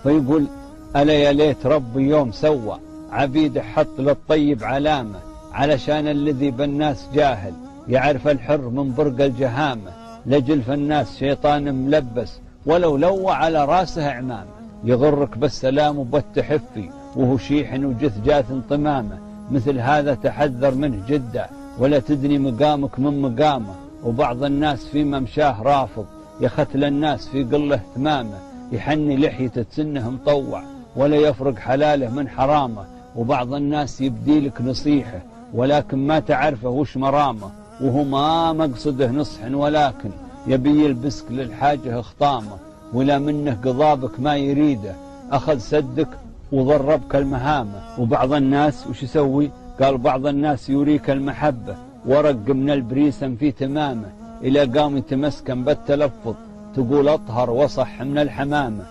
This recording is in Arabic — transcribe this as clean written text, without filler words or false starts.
فيقول ألا يا ليت ربي يوم سوى عبيده حط للطيب علامة، علشان الذي بالناس جاهل يعرف الحر من برق الجهامة. لجل فالناس شيطان ملبس ولو لوى على راسه عمامة، يغرك بالسلام وبالتحفي وهو شيح وجث جاث طمامة. مثل هذا تحذر منه جدا ولا تدني مقامك من مقامه. وبعض الناس في ممشاه رافض يختل الناس في قله اهتمامه، يحني لحيته سنه مطوع ولا يفرق حلاله من حرامه. وبعض الناس يبديلك نصيحه ولكن ما تعرفه وش مرامه، وهو ما مقصده نصح ولكن يبي يلبسك للحاجه خطامه. ولا منه قضابك ما يريده أخذ سدك وضربك المهامة. وبعض الناس وش يسوي؟ قال بعض الناس يريك المحبة ورق من البريسم في تمامه، إلى قام يتمسكن بالتلفظ تقول أطهر وصح من الحمامة.